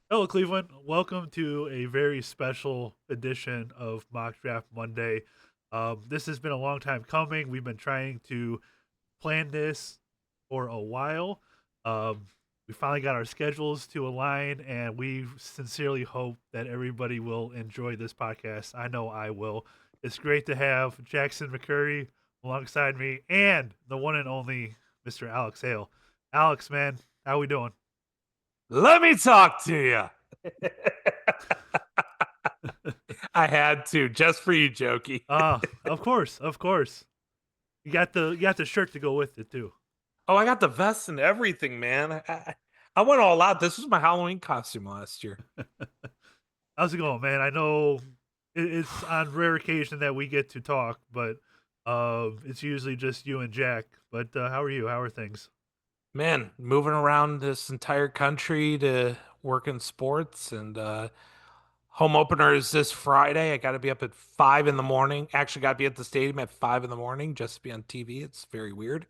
Hello, Cleveland. Welcome to a very special edition of Mock Draft Monday. This has been a long time coming. We've been trying to plan this for a while. Um, we finally got our schedules to align, and we sincerely hope that everybody will enjoy this podcast. I know I will. It's great to have Jackson McCurry alongside me and the one and only Mr. Alex Hale. Alex, man, how we doing? Let me talk to you. I had to just for you, Jokey. Of course, of course. You got the shirt to go with it too. Oh, I got the vest and everything, man. I went all out. This was my Halloween costume last year. How's it going, man? I know it's on rare occasion that we get to talk, but it's usually just you and Jack. But how are you? How are things? Man, moving around this entire country to work in sports and home opener is this Friday. I got to be up at 5 in the morning. Actually, got to be at the stadium at 5 in the morning just to be on TV. It's very weird.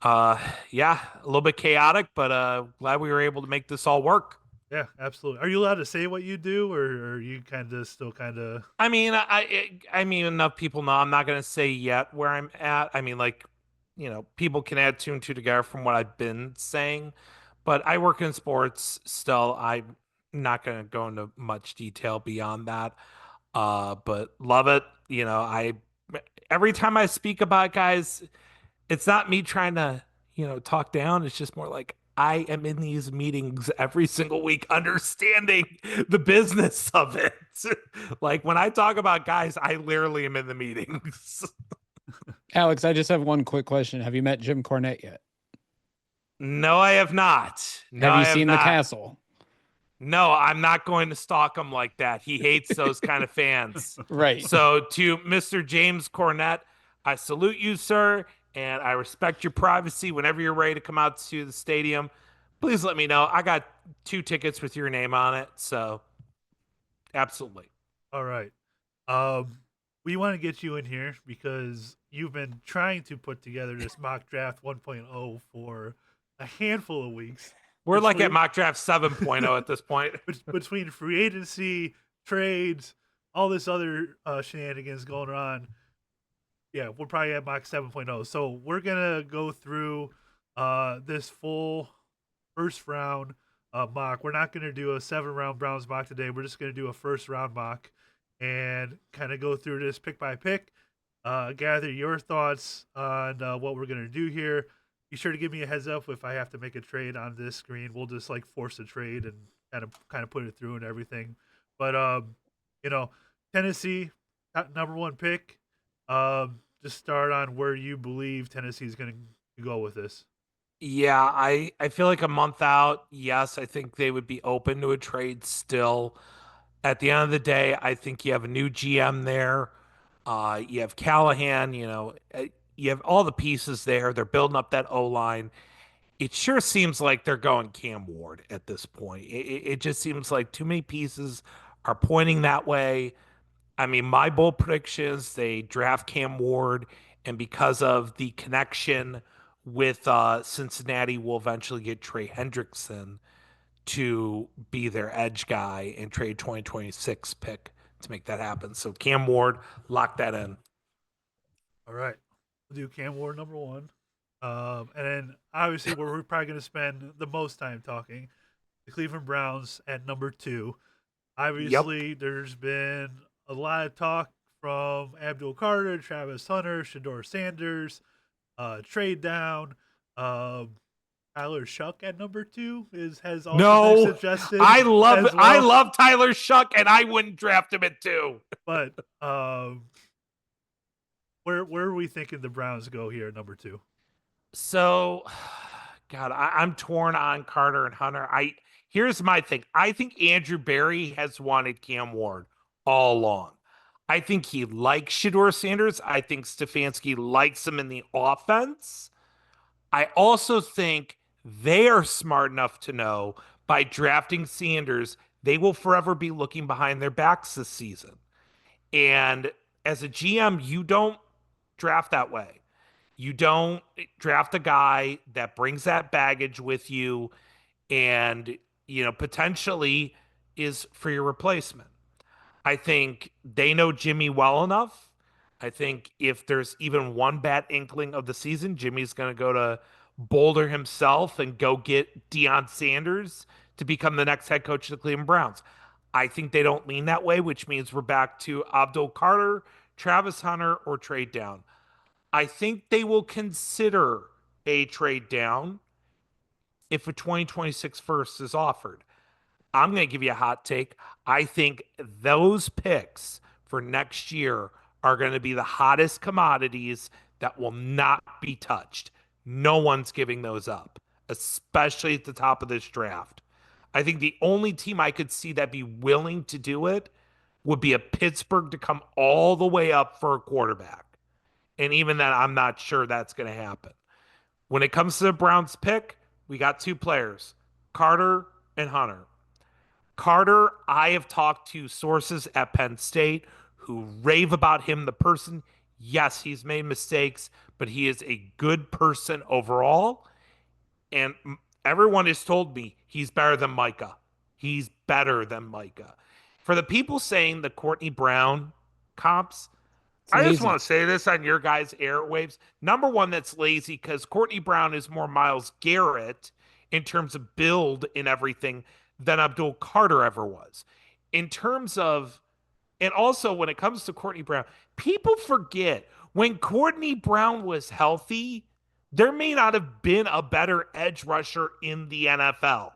Uh, yeah, a little bit chaotic, but glad we were able to make this all work. Yeah, absolutely. Are you allowed to say what you do, or are you kind of still kind of? I mean, enough people know. I'm not gonna say yet where I'm at. I mean, like, people can add two and two together from what I've been saying, but I work in sports still. I'm not gonna go into much detail beyond that. But love it. I every time I speak about it, guys, it's not me trying to, talk down. It's just more like I am in these meetings every single week, understanding the business of it. Like when I talk about guys, I literally am in the meetings. Alex, I just have one quick question. Have you met Jim Cornette yet? No, I have not. No, Have you I have seen The not. Castle? No, I'm not going to stalk him like that. He hates those kind of fans. Right. So to Mr. James Cornette, I salute you, sir, and I respect your privacy. Whenever you're ready to come out to the stadium, please let me know. I got two tickets with your name on it, so absolutely. All right. Um, we want to get you in here because you've been trying to put together this mock draft 1.0 for a handful of weeks. We're like at Between mock draft 7.0 at this point. between free agency, trades, all this other shenanigans going on. Yeah, we're probably at mock 7.0. So we're gonna go through this full first round mock. We're not gonna do a 7 round Browns mock today. We're just gonna do a first round mock and kind of go through this pick by pick. Gather your thoughts on what we're gonna do here. Be sure to give me a heads up if I have to make a trade on this screen. We'll just like force a trade and kind of put it through and everything. But you know, Tennessee number one pick. Just start on where you believe Tennessee is going to go with this. Yeah, I feel like a month out, yes, I think they would be open to a trade still. At the end of the day, I think you have a new GM there. You have Callahan, you have all the pieces there. They're building up that O line. It sure seems like they're going Cam Ward at this point. It just seems like too many pieces are pointing that way. I mean, my bold predictions, they draft Cam Ward, and because of the connection with Cincinnati, will eventually get Trey Hendrickson to be their edge guy and trade 2026 pick to make that happen. So Cam Ward, lock that in. All right. We'll do Cam Ward number one. And then obviously where we're probably going to spend the most time talking, the Cleveland Browns at number two. Yep. Obviously, there's been a lot of talk from Abdul Carter, Travis Hunter, Shador Sanders, trade down. Um, Tyler Shuck at number two has also been No, suggested I love as I well. love Tyler Shuck, and I wouldn't draft him at two. But where are we thinking the Browns go here, number two? So, God, I'm torn on Carter and Hunter. I Here's my thing. I think Andrew Barry has wanted Cam Ward all along. I think he likes Shador Sanders. I think Stefanski likes him in the offense. I also think they are smart enough to know by drafting Sanders, they will forever be looking behind their backs this season. And as a GM, you don't draft that way. You don't draft a guy that brings that baggage with you and potentially is for your replacement. I think they know Jimmy well enough. I think if there's even one bad inkling of the season, Jimmy's going to go to Boulder himself and go get Deion Sanders to become the next head coach of the Cleveland Browns. I think they don't lean that way, which means we're back to Abdul Carter, Travis Hunter, or trade down. I think they will consider a trade down if a 2026 first is offered. I'm going to give you a hot take. I think those picks for next year are going to be the hottest commodities that will not be touched. No one's giving those up, especially at the top of this draft. I think the only team I could see that be willing to do it would be a Pittsburgh to come all the way up for a quarterback. And even then, I'm not sure that's going to happen. When it comes to the Browns pick, we got two players, Carter and Hunter. Carter, I have talked to sources at Penn State who rave about him, the person. Yes, he's made mistakes, but he is a good person overall. And everyone has told me he's better than Micah. He's better than Micah. For the people saying the Courtney Brown comps, It's I just lazy. want to say this on your guys' airwaves. Number one, that's lazy because Courtney Brown is more Myles Garrett in terms of build and everything than Abdul Carter ever was. In terms of, and also when it comes to Courtney Brown, people forget when Courtney Brown was healthy, there may not have been a better edge rusher in the NFL.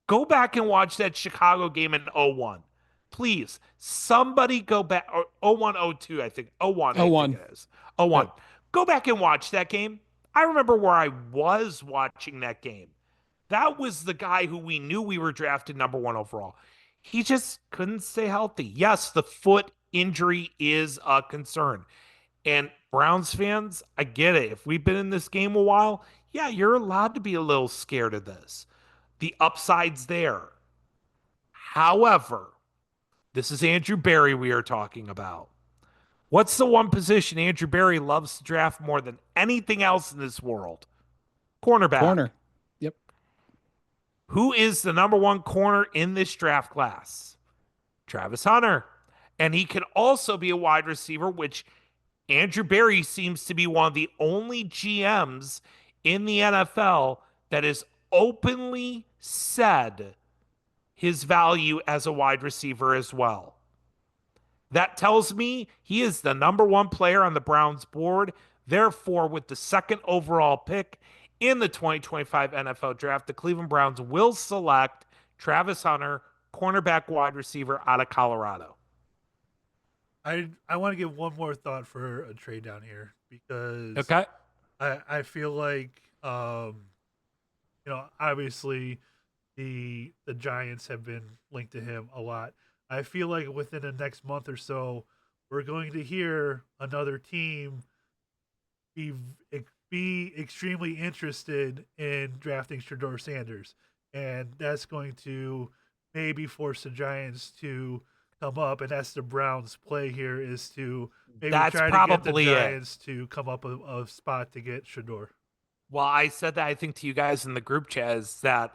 Go back and watch that Chicago game in '01. Please, somebody go back, or '01, '02, I think. '01, I Oh, think one. it is. '01. Yep. Go back and watch that game. I remember where I was watching that game. That was the guy who we knew we were drafted number one overall. He just couldn't stay healthy. Yes, the foot injury is a concern. And Browns fans, I get it. If we've been in this game a while, yeah, you're allowed to be a little scared of this. The upside's there. However, this is Andrew Berry we are talking about. What's the one position Andrew Berry loves to draft more than anything else in this world? Cornerback. Corner. Yep. Who is the number one corner in this draft class? Travis Hunter. And he can also be a wide receiver, which Andrew Berry seems to be one of the only GMs in the NFL that has openly said his value as a wide receiver as well. That tells me he is the number one player on the Browns board. Therefore, with the second overall pick in the 2025 NFL draft, the Cleveland Browns will select Travis Hunter, cornerback wide receiver out of Colorado. I want to give one more thought for a trade down here because Okay. I feel like obviously the Giants have been linked to him a lot. I feel like within the next month or so, we're going to hear another team be be extremely interested in drafting Shador Sanders, and that's going to maybe force the Giants to come up, and that's the Browns' play here is to maybe That's try to get the probably it. Giants to come up a spot to get Shador. Well, I said that I think to you guys in the group chat is that,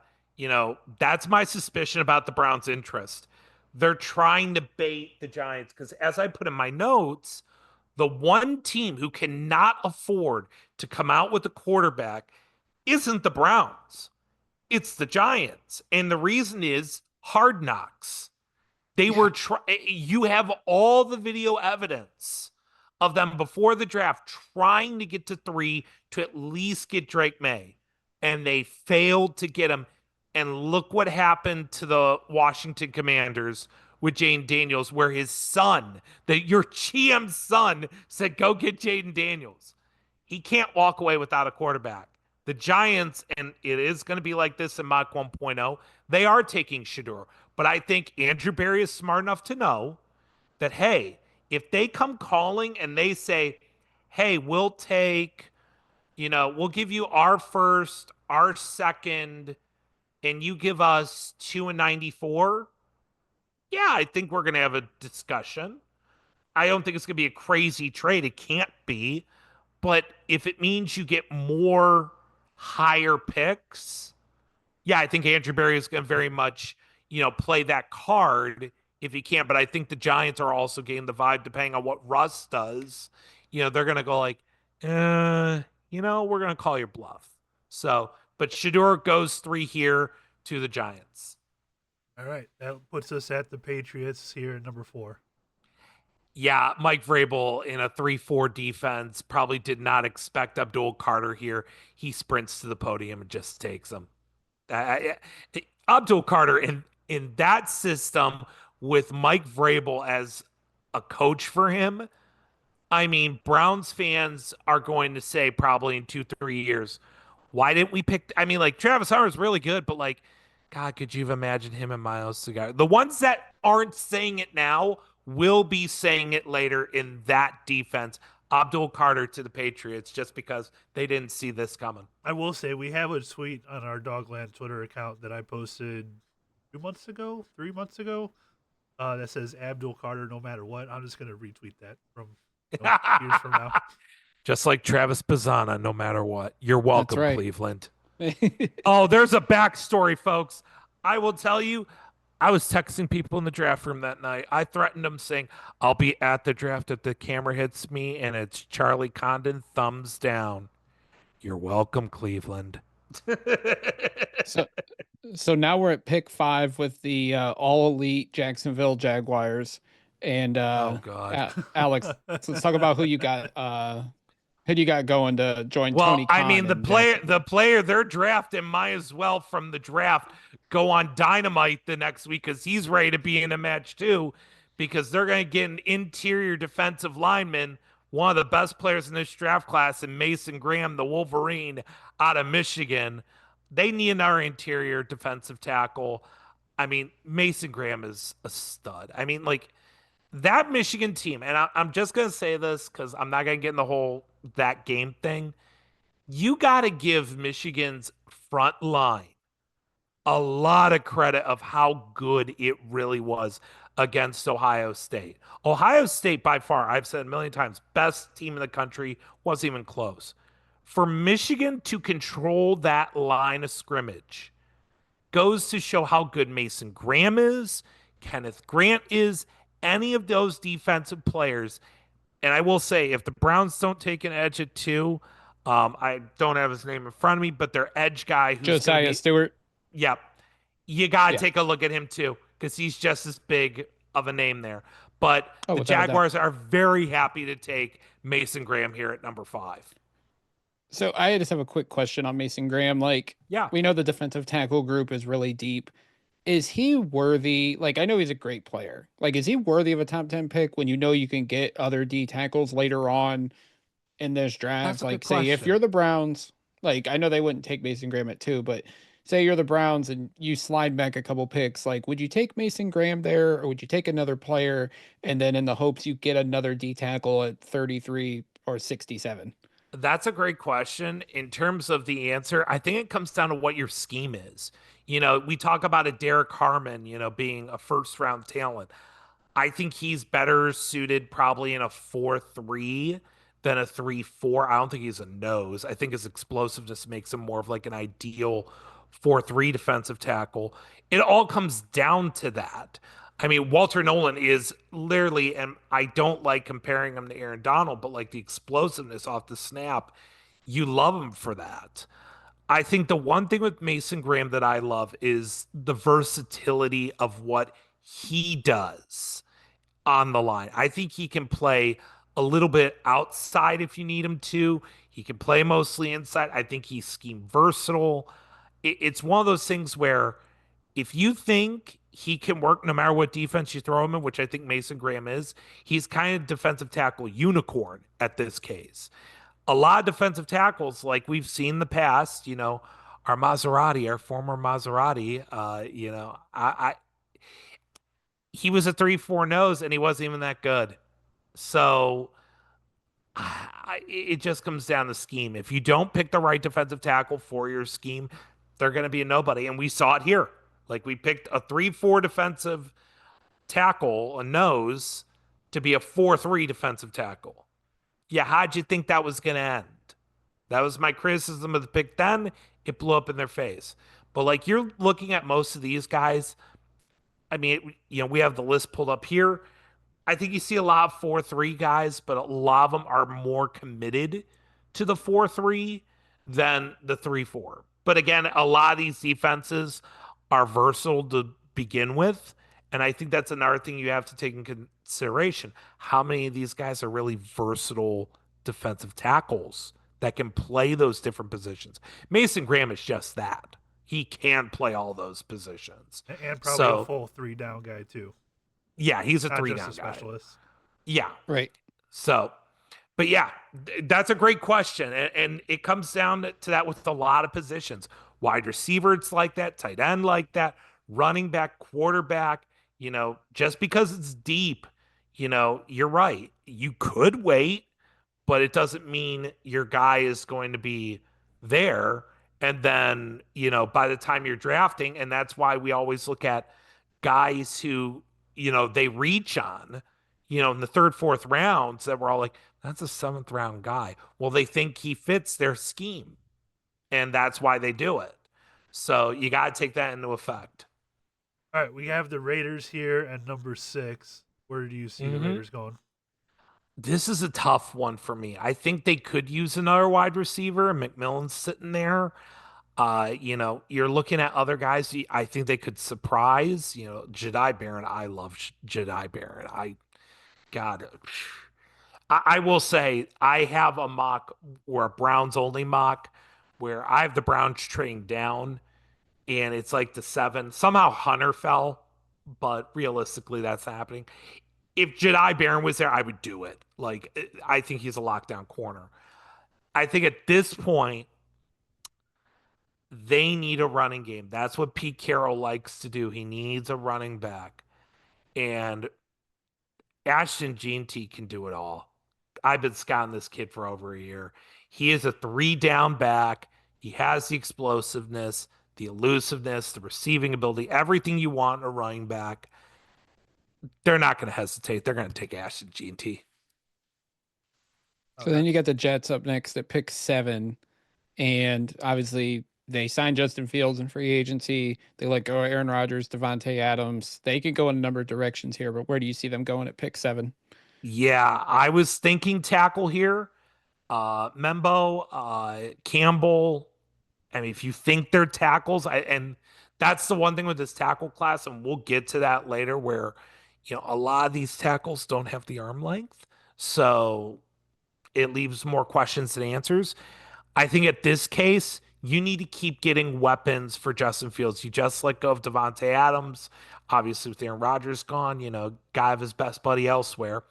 that's my suspicion about the Browns' interest. They're trying to bait the Giants because, as I put in my notes, the one team who cannot afford to come out with a quarterback isn't the Browns, it's the Giants. And the reason is Hard Knocks. They were you have all the video evidence of them before the draft trying to get to 3 to at least get Drake May. And they failed to get him. And look what happened to the Washington Commanders with Jaden Daniels, where his son, your GM's son, said, go get Jaden Daniels. He can't walk away without a quarterback. The Giants, and it is going to be like this in Mock 1.0, they are taking Shador. But I think Andrew Berry is smart enough to know that, hey, if they come calling and they say, hey, we'll take, we'll give you our first, our second, and you give us 2 and 94, yeah, I think we're going to have a discussion. I don't think it's going to be a crazy trade. It can't be. But if it means you get more higher picks, Yeah, I think Andrew Berry is going to very much, play that card if he can. But I think the Giants are also getting the vibe, depending on what Russ does. They're going to go like, we're going to call your bluff. So, but Shador goes 3 here to the Giants. All right, that puts us at the Patriots here at number 4. Yeah, Mike Vrabel in a 3-4 defense probably did not expect Abdul Carter here. He sprints to the podium and just takes him. Abdul Carter in that system with Mike Vrabel as a coach for him. I mean, Browns fans are going to say probably in 2-3 years, why didn't we pick? I mean, like Travis Hunter is really good, but like, God, could you have imagined him and Miles together? The ones that aren't saying it now will be saying it later in that defense. Abdul Carter to the Patriots just because they didn't see this coming. I will say we have a tweet on our Dawgland Twitter account that I posted 2 months ago, 3 months ago, that says Abdul Carter no matter what. I'm just gonna retweet that from years from now. Just like Travis Bazana, no matter what. You're welcome, right. Cleveland. Oh, there's a backstory, folks. I will tell you, I was texting people in the draft room that night. I threatened them saying, I'll be at the draft if the camera hits me and it's Charlie Condon, thumbs down. You're welcome, Cleveland. So, so now we're at pick 5 with the all elite Jacksonville Jaguars. And Oh, God. Alex, let's talk about who you got. Who do you got going to join Well, Tony Khan? I mean, the player they're drafting might as well from the draft go on Dynamite the next week because he's ready to be in a match too, because they're going to get an interior defensive lineman, one of the best players in this draft class, and Mason Graham, the Wolverine out of Michigan. They need another interior defensive tackle. I mean, Mason Graham is a stud. I mean, like that Michigan team, and I'm just going to say this because I'm not going to get in the whole that game thing. You got to give Michigan's front line a lot of credit of how good it really was against Ohio State. Ohio State, by far, I've said a million times, best team in the country, wasn't even close. For Michigan to control that line of scrimmage goes to show how good Mason Graham is, Kenneth Grant is, any of those defensive players. And I will say, if the Browns don't take an edge at 2, I don't have his name in front of me, but their edge guy who's Josiah Stewart. Yep. You got to take a look at him too, because he's just as big of a name there. But the Jaguars are very happy to take Mason Graham here at number 5. So I just have a quick question on Mason Graham. Like, we know the defensive tackle group is really deep. Is he worthy? Like, I know he's a great player. Like, is he worthy of a top 10 pick when you know you can get other D tackles later on in this draft? Like, say, if you're the Browns, like, I know they wouldn't take Mason Graham at 2, but say you're the Browns and you slide back a couple picks, like, would you take Mason Graham there, or would you take another player and then in the hopes you get another D tackle at 33 or 67? That's a great question. In terms of the answer, I think it comes down to what your scheme is. We talk about a Derek Harmon, being a first round talent. I think he's better suited probably in a 4-3 than a 3-4. I don't think he's a nose. I think his explosiveness makes him more of like an ideal 4-3 defensive tackle. It all comes down to that. I mean, Walter Nolan is literally, and I don't like comparing him to Aaron Donald, but like the explosiveness off the snap, you love him for that. I think the one thing with Mason Graham that I love is the versatility of what he does on the line. I think he can play a little bit outside if you need him to. He can play mostly inside. I think he's scheme versatile. It's one of those things where if you think he can work no matter what defense you throw him in, which I think Mason Graham is, he's kind of defensive tackle unicorn at this case. A lot of defensive tackles, like we've seen in the past, our Maserati, our former Maserati, he was a 3-4 nose and he wasn't even that good. So it just comes down to scheme. If you don't pick the right defensive tackle for your scheme, they're going to be a nobody. And we saw it here. Like we picked a 3-4 defensive tackle, a nose, to be a 4-3 defensive tackle. Yeah, how'd you think that was going to end? That was my criticism of the pick then. It blew up in their face. But like you're looking at most of these guys, I mean, we have the list pulled up here. I think you see a lot of 4-3 guys, but a lot of them are more committed to the 4-3 than the 3-4. But again, a lot of these defenses are versatile to begin with. And I think that's another thing you have to take in consideration. How many of these guys are really versatile defensive tackles that can play those different positions? Mason Graham is just that. He can play all those positions. And probably a So, full 3-down guy too. yeah, he's a Not 3-down just a guy. specialist. Yeah. Right. So, but yeah, that's a great question. And it comes down to that with a lot of positions. Wide receiver, it's like that. Tight end, like that. Running back, quarterback, just because it's deep, you're right. You could wait, but it doesn't mean your guy is going to be there. And then, by the time you're drafting, and that's why we always look at guys who, they reach on, in the third, fourth rounds that we're all like, that's a seventh round guy. Well, they think he fits their scheme, and that's why they do it. So you got to take that into effect. All right, we have the Raiders here at number 6. Where do you see the Raiders going? This is a tough one for me. I think they could use another wide receiver. McMillan's sitting there. You're looking at other guys. I think they could surprise. Jedi Barron. I love Jedi Barron. God, I will say I have a mock or a Browns only mock where I have the Browns trading down, and it's like the 7. Somehow Hunter fell, but realistically, that's happening. If Jedi Barron was there, I would do it. Like, I think he's a lockdown corner. I think at this point, they need a running game. That's what Pete Carroll likes to do. He needs a running back. And Ashton Jeanty can do it all. I've been scouting this kid for over a year. He is a 3-down back. He has the explosiveness, the elusiveness, the receiving ability, everything you want in a running back. They're not going to hesitate. They're going to take Ashton Jeanty. So then you got the Jets up next at pick 7. And obviously they signed Justin Fields in free agency. They let go of Aaron Rodgers, Devontae Adams. They could go in a number of directions here, but where do you see them going at pick 7? Yeah, I was thinking tackle here. Membo, Campbell. I mean, if you think they're tackles, and that's the one thing with this tackle class, and we'll get to that later, where a lot of these tackles don't have the arm length, so it leaves more questions than answers. I think at this case, you need to keep getting weapons for Justin Fields. You just let go of Devontae Adams, obviously with Aaron Rodgers gone, guy of his best buddy elsewhere.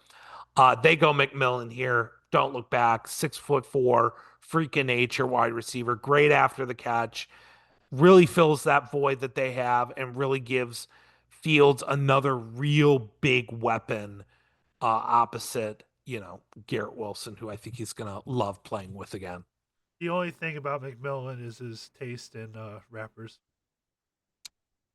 They go McMillan here. Don't look back. 6'4", freak of nature wide receiver. Great after the catch. Really fills that void that they have and really gives Fields another real big weapon opposite, Garrett Wilson, who I think he's going to love playing with again. The only thing about McMillan is his taste in rappers.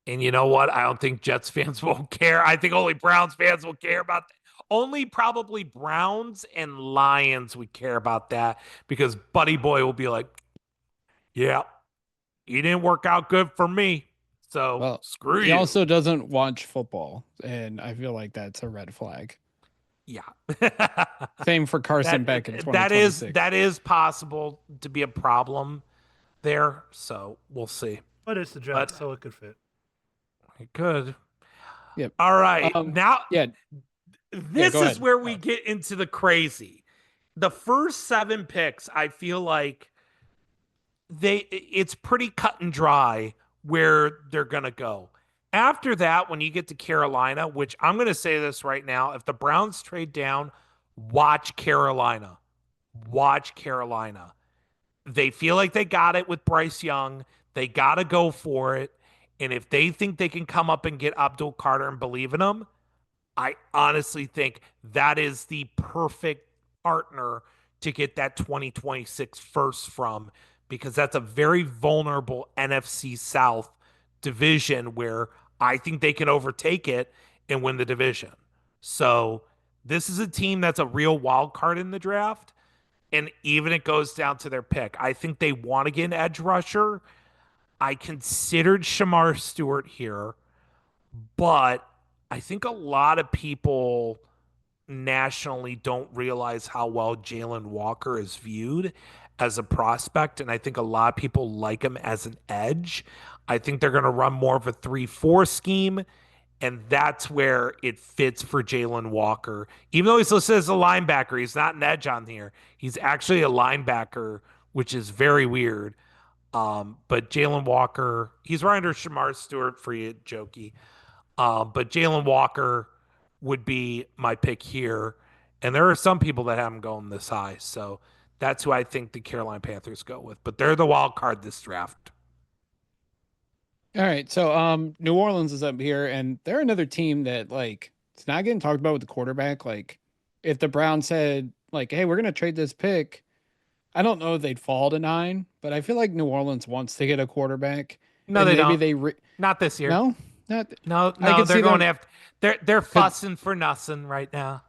And you know what? I don't think Jets fans will care. I think only Browns fans will care about that. Only probably Browns and Lions would care about that because Buddy Boy will be like, yeah, he didn't work out good for me. So screw you. He also doesn't watch football, and I feel like that's a red flag. Yeah. Same for Carson Beck in 2026. That is possible to be a problem there. So we'll see. But it's the Jets, so it could fit. It could. Yep. All right. Now, this is ahead. where we get into the crazy. The first 7 picks, I feel like it's pretty cut and dry where they're going to go. After that, when you get to Carolina, which I'm going to say this right now, if the Browns trade down, watch Carolina. Watch Carolina. They feel like they got it with Bryce Young. They got to go for it. And if they think they can come up and get Abdul Carter and believe in him, I honestly think that is the perfect partner to get that 2026 first from, because that's a very vulnerable NFC South division where I think they can overtake it and win the division. So this is a team that's a real wild card in the draft. And even it goes down to their pick. I think they want to get an edge rusher. I considered Shamar Stewart here, but I think a lot of people nationally don't realize how well Jalen Walker is viewed as a prospect. And I think a lot of people like him as an edge. I think they're going to run more of a 3-4 scheme. And that's where it fits for Jalen Walker. Even though he's listed as a linebacker, he's not an edge on here. He's actually a linebacker, which is very weird. But Jalen Walker, he's right under Shamar Stewart for you, Jokey. But Jalen Walker would be my pick here. And there are some people that have him going this high. So that's who I think the Carolina Panthers go with. But they're the wild card this draft. All right. So New Orleans is up here, and they're another team that like it's not getting talked about with the quarterback. Like if the Browns said, like, hey, we're gonna trade this pick, I don't know if they'd fall to 9, but I feel like New Orleans wants to get a quarterback. No, and they maybe don't. Not this year. No, not no, I could they're see going them. after they're fussing for nothing right now.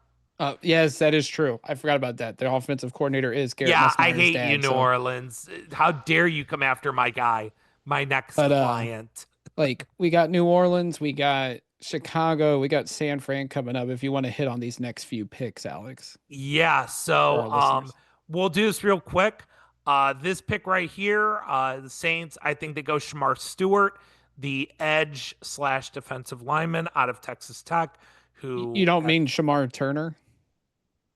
Yes, that is true. I forgot about that. Their offensive coordinator is Garrett Nussmeier's I hate dad, you, New Orleans. How dare you come after my guy, my next client? Like we got New Orleans, we got Chicago, we got San Fran coming up. If you want to hit on these next few picks, Alex. Yeah. So we'll do this real quick. This pick right here, the Saints, I think they go Shamar Stewart, the edge / defensive lineman out of Texas Tech. Who you don't mean Shamar Turner?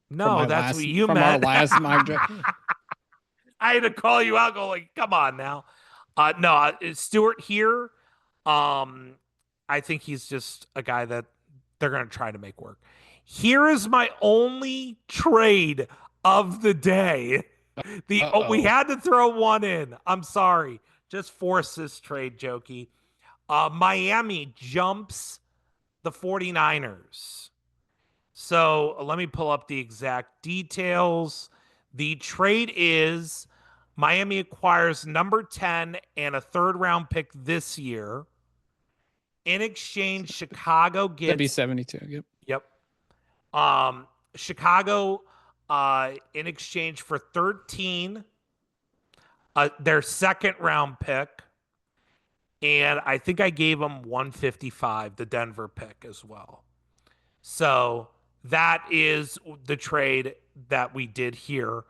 No, that's what you from meant. Our last mock draft. I had to call you out. Go like, come on now. No, Stewart here. I think he's just a guy that they're going to try to make work. Here is my only trade of the day. We had to throw one in. I'm sorry. Just force this trade, Jokey. Miami jumps the 49ers. So let me pull up the exact details. The trade is Miami acquires number 10 and a 3rd round pick this year. In exchange, Chicago gets... That'd be 72, yep. Chicago, in exchange for 13, their 2nd round pick, and I think I gave them 155, the Denver pick as well. So that is the trade that we did here.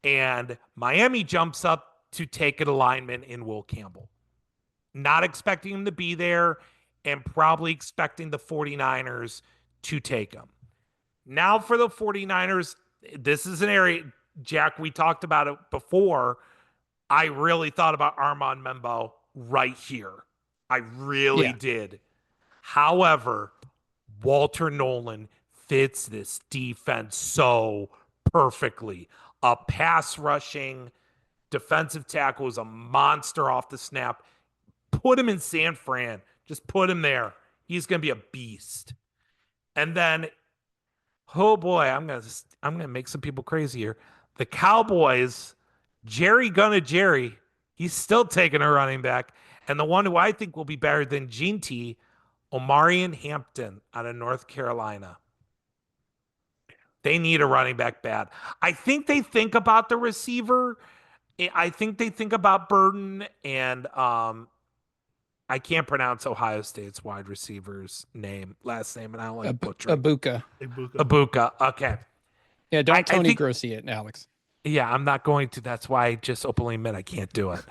And Miami jumps up to take an alignment in Will Campbell. Not expecting him to be there and probably expecting the 49ers to take him. Now for the 49ers, this is an area, Jack, we talked about it before. I really thought about Armand Membo right here. I really did. However, Walter Nolan fits this defense so perfectly. A pass rushing defensive tackle is a monster off the snap. Put him in San Fran. Just put him there. He's going to be a beast. And then, oh boy, I'm gonna make some people crazy here. The Cowboys, Jerry he's still taking a running back. And the one who I think will be better than Gene T, Omarion Hampton out of North Carolina. They need a running back bad. I think they think about the receiver. I think they think about Burden and I can't pronounce Ohio State's wide receiver's last name, and I don't like butchering. Ibuka. Okay. Yeah, don't Tony Grossi it, Alex. Yeah, I'm not going to. That's why I just openly admit I can't do it.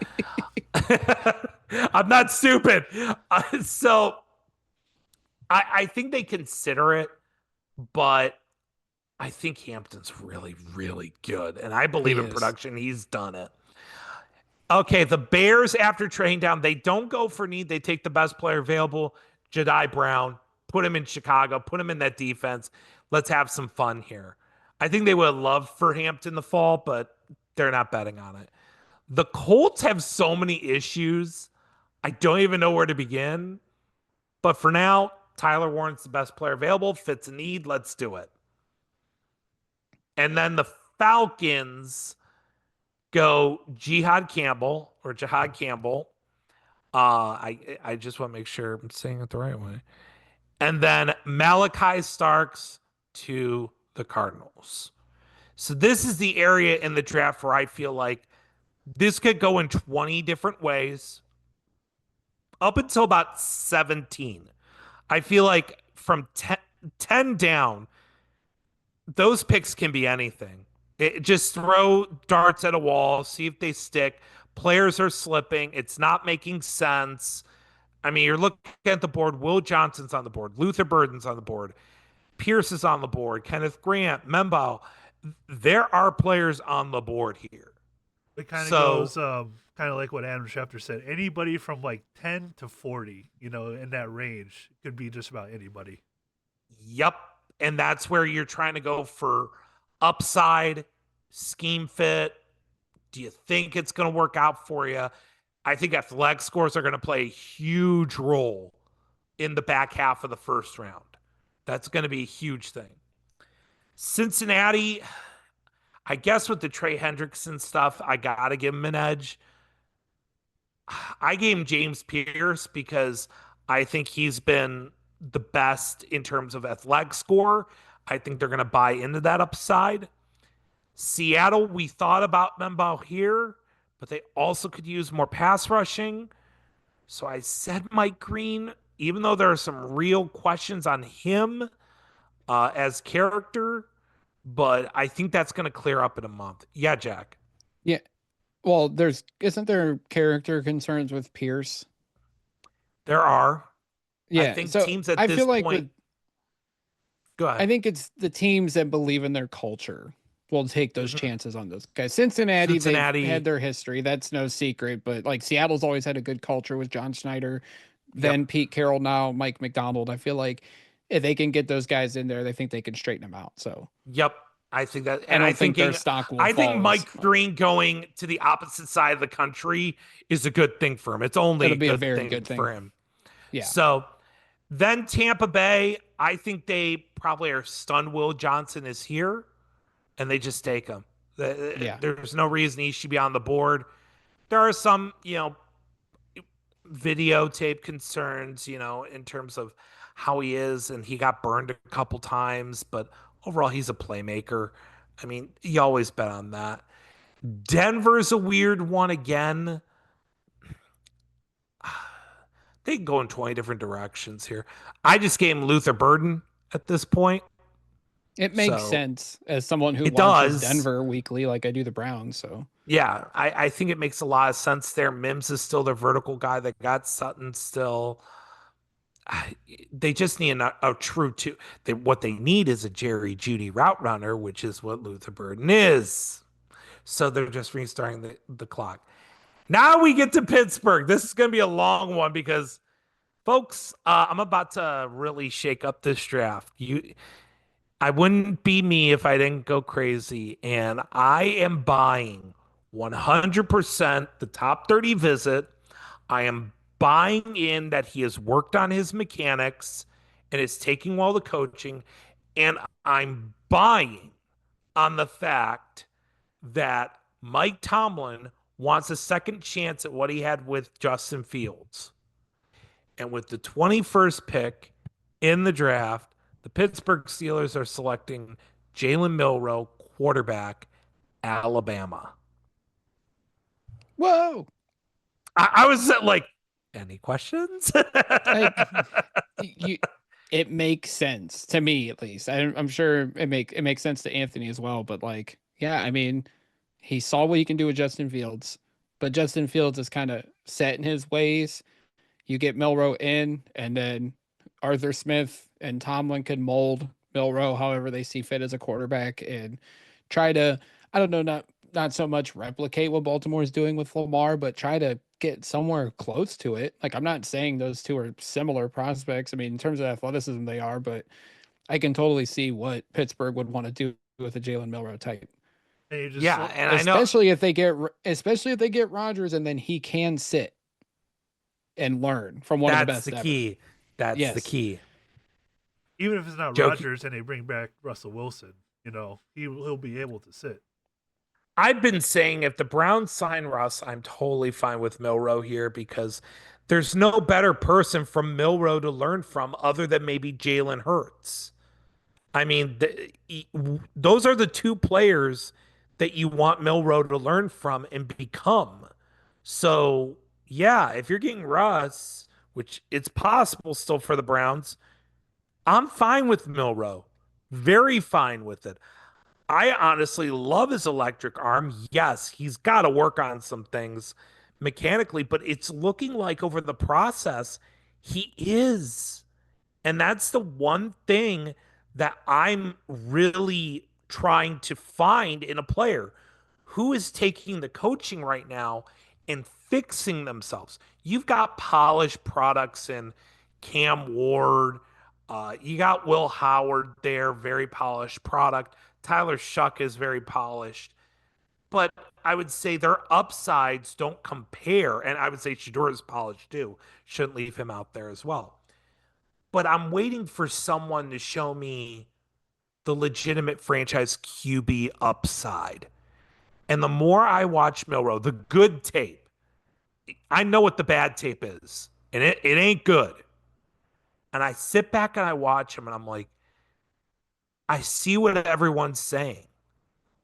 I'm not stupid. So I think they consider it, but I think Hampton's really, really good. And I believe in production. He's done it. Okay, the Bears, after trading down, they don't go for need. They take the best player available, Jedi Brown, put him in Chicago, put him in that defense. Let's have some fun here. I think they would love for Hampton to fall, but they're not betting on it. The Colts have so many issues. I don't even know where to begin. But for now, Tyler Warren's the best player available, fits a need. Let's do it. And then the Falcons go Jihad Campbell. I just want to make sure I'm saying it the right way. And then Malachi Starks to the Cardinals. So this is the area in the draft where I feel like this could go in 20 different ways. up until about 17. I feel like from 10 down, those picks can be anything. Just throw darts at a wall, see if they stick. Players are slipping. It's not making sense. I mean, you're looking at the board. Will Johnson's on the board. Luther Burden's on the board. Pierce is on the board. Kenneth Grant, Membo. There are players on the board here. It kind of So, goes kind of like what Adam Schefter said. Anybody from like 10 to 40, in that range could be just about anybody. yep. And that's where you're trying to go for upside, scheme fit. Do you think it's going to work out for you? I think athletic scores are going to play a huge role in the back half of the first round. That's going to be a huge thing. Cincinnati, I guess with the Trey Hendrickson stuff, I got to give him an edge. I gave him James Pierce because I think he's been the best in terms of athletic score. I think they're going to buy into that upside. Seattle, we thought about Membo here, but they also could use more pass rushing. So I said Mike Green, even though there are some real questions on him as character, but I think that's going to clear up in a month. Yeah, Jack. Yeah. Well, isn't there character concerns with Pierce? There are. Yeah. I think so teams at I this feel like point. Go ahead. I think it's the teams that believe in their culture will take those chances on those guys. Cincinnati, they've had their history. That's no secret. But like Seattle's always had a good culture with John Schneider, then Pete Carroll, now Mike McDonald. I feel like if they can get those guys in there, they think they can straighten them out. So yep. I think that, and I think their stock will. I think Mike Green going to the opposite side of the country is a good thing for him. It's only it'll be a very good thing for him. Yeah. So then Tampa Bay, I think they probably are stunned Will Johnson is here, and they just take him. There's no reason he should be on the board. There are some, videotape concerns, in terms of how he is, and he got burned a couple times, but overall, he's a playmaker. I mean, you always bet on that. Denver's a weird one again. They can go in 20 different directions here. I just gave him Luther Burden at this point. It makes sense as someone who watches Denver weekly, like I do the Browns. So yeah, I think it makes a lot of sense there. Mims is still their vertical guy. They got Sutton still. They just need a true two. What they need is a Jerry Judy route runner, which is what Luther Burden is. So they're just restarting the clock. Now we get to Pittsburgh. This is going to be a long one because, folks, I'm about to really shake up this draft. I wouldn't be me if I didn't go crazy, and I am buying 100% the top 30 visit. I am buying in that he has worked on his mechanics and is taking well the coaching, and I'm buying on the fact that Mike Tomlin wants a second chance at what he had with Justin Fields. And with the 21st pick in the draft, the Pittsburgh Steelers are selecting Jalen Milroe, quarterback, Alabama. Whoa. I was like, any questions? It makes sense to me, at least. I'm sure it makes sense to Anthony as well. But like, yeah, I mean, he saw what he can do with Justin Fields, but Justin Fields is kind of set in his ways. You get Milroe in, and then Arthur Smith and Tomlin can mold Milroe however they see fit as a quarterback and try to, I don't know, not so much replicate what Baltimore is doing with Lamar, but try to get somewhere close to it. Like, I'm not saying those two are similar prospects. I mean, in terms of athleticism, they are, but I can totally see what Pittsburgh would want to do with a Jalen Milroe type. And and especially if they get Rodgers, and then he can sit and learn from one of the best. That's the key. That's the key. Even if it's not Rodgers and they bring back Russell Wilson, he'll be able to sit. I've been saying if the Browns sign Russ, I'm totally fine with Milroe here because there's no better person from Milroe to learn from other than maybe Jalen Hurts. I mean, those are the two players that you want Milroe to learn from and become. So, yeah, if you're getting Russ, which it's possible still for the Browns, I'm fine with Milroe. Very fine with it. I honestly love his electric arm. Yes, he's got to work on some things mechanically, but it's looking like over the process, he is. And that's the one thing that I'm really trying to find in a player who is taking the coaching right now and fixing themselves. You've got polished products in Cam Ward. You got Will Howard there, very polished product. Tyler Shuck is very polished. But I would say their upsides don't compare. And I would say Shador is polished too. Shouldn't leave him out there as well. But I'm waiting for someone to show me the legitimate franchise QB upside. And the more I watch Milroe, the good tape, I know what the bad tape is, and it ain't good. And I sit back and I watch him, and I'm like, I see what everyone's saying.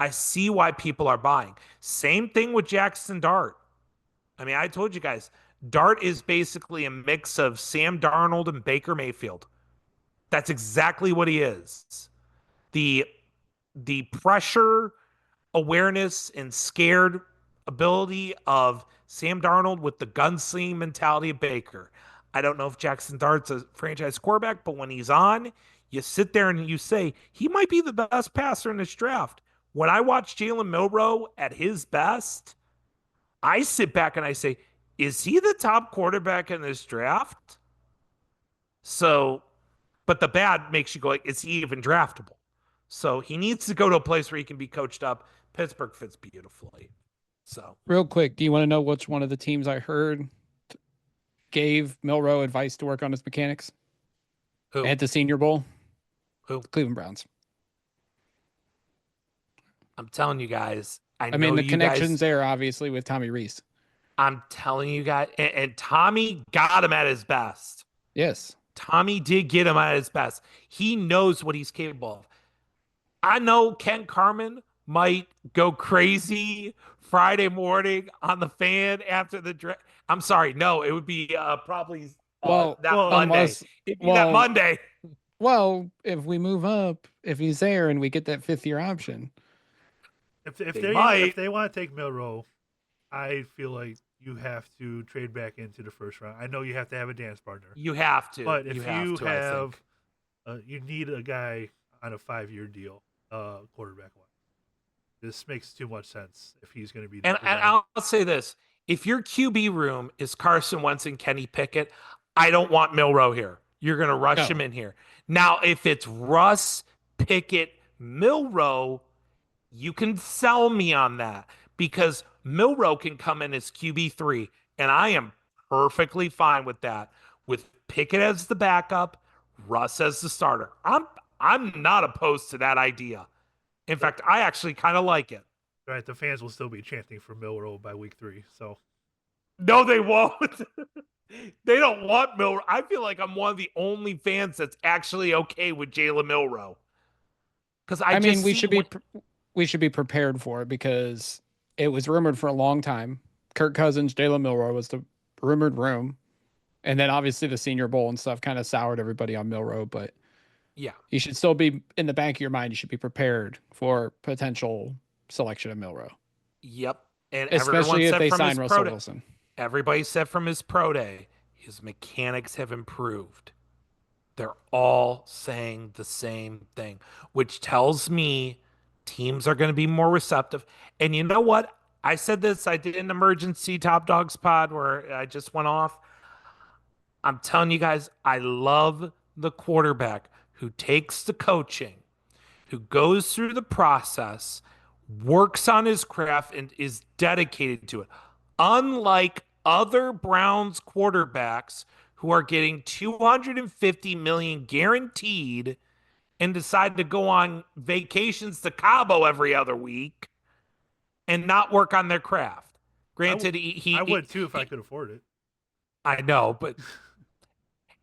I see why people are buying. Same thing with Jackson Dart. I mean, I told you guys, Dart is basically a mix of Sam Darnold and Baker Mayfield. That's exactly what he is. The pressure awareness and scared ability of Sam Darnold with the gunslinging mentality of Baker. I don't know if Jackson Dart's a franchise quarterback, but when he's on, you sit there and you say, he might be the best passer in this draft. When I watch Jalen Milroe at his best, I sit back and I say, is he the top quarterback in this draft? So, but the bad makes you go, like, is he even draftable? So he needs to go to a place where he can be coached up. Pittsburgh fits beautifully. So real quick, do you want to know which one of the teams I heard gave Milroe advice to work on his mechanics? Who? At the Senior Bowl? Who? The Cleveland Browns. I'm telling you guys. I mean, the connection's there, obviously, with Tommy Reese. I'm telling you guys. And Tommy got him at his best. Yes. Tommy did get him at his best. He knows what he's capable of. I know Ken Carman might go crazy Friday morning on the fan after the draft. I'm sorry. No, it would be probably Monday. It'd be that Monday. Well, if we move up, if he's there and we get that 5th-year option. If they want to take Milroe, I feel like you have to trade back into the first round. I know you have to have a dance partner. You have to. But if you need a guy on a 5-year deal, quarterback one. This makes too much sense if he's going to be. And I'll say this: if your QB room is Carson Wentz and Kenny Pickett, I don't want Milroe here. You're going to rush him in here. Now, if it's Russ, Pickett, Milroe, you can sell me on that because Milroe can come in as QB3, and I am perfectly fine with that. With Pickett as the backup, Russ as the starter. I'm not opposed to that idea. In fact, I actually kind of like it. Right, the fans will still be chanting for Milroe by week 3. So, no, they won't. They don't want Milroe. I feel like I'm one of the only fans that's actually okay with Jalen Milroe. Because I mean, we should be prepared for it because it was rumored for a long time. Kirk Cousins, Jalen Milroe was the rumored room, and then obviously the Senior Bowl and stuff kind of soured everybody on Milroe, but. Yeah. You should still be in the back of your mind. You should be prepared for potential selection of Milroe. Yep. And especially if they sign Russell Wilson. Everybody said from his pro day, his mechanics have improved. They're all saying the same thing, which tells me teams are going to be more receptive. And you know what? I said this, I did an emergency Top Dogs pod where I just went off. I'm telling you guys, I love the quarterback who takes the coaching, who goes through the process, works on his craft, and is dedicated to it. Unlike other Browns quarterbacks who are getting $250 million guaranteed and decide to go on vacations to Cabo every other week and not work on their craft. Granted, I would too if I could afford it. I know, but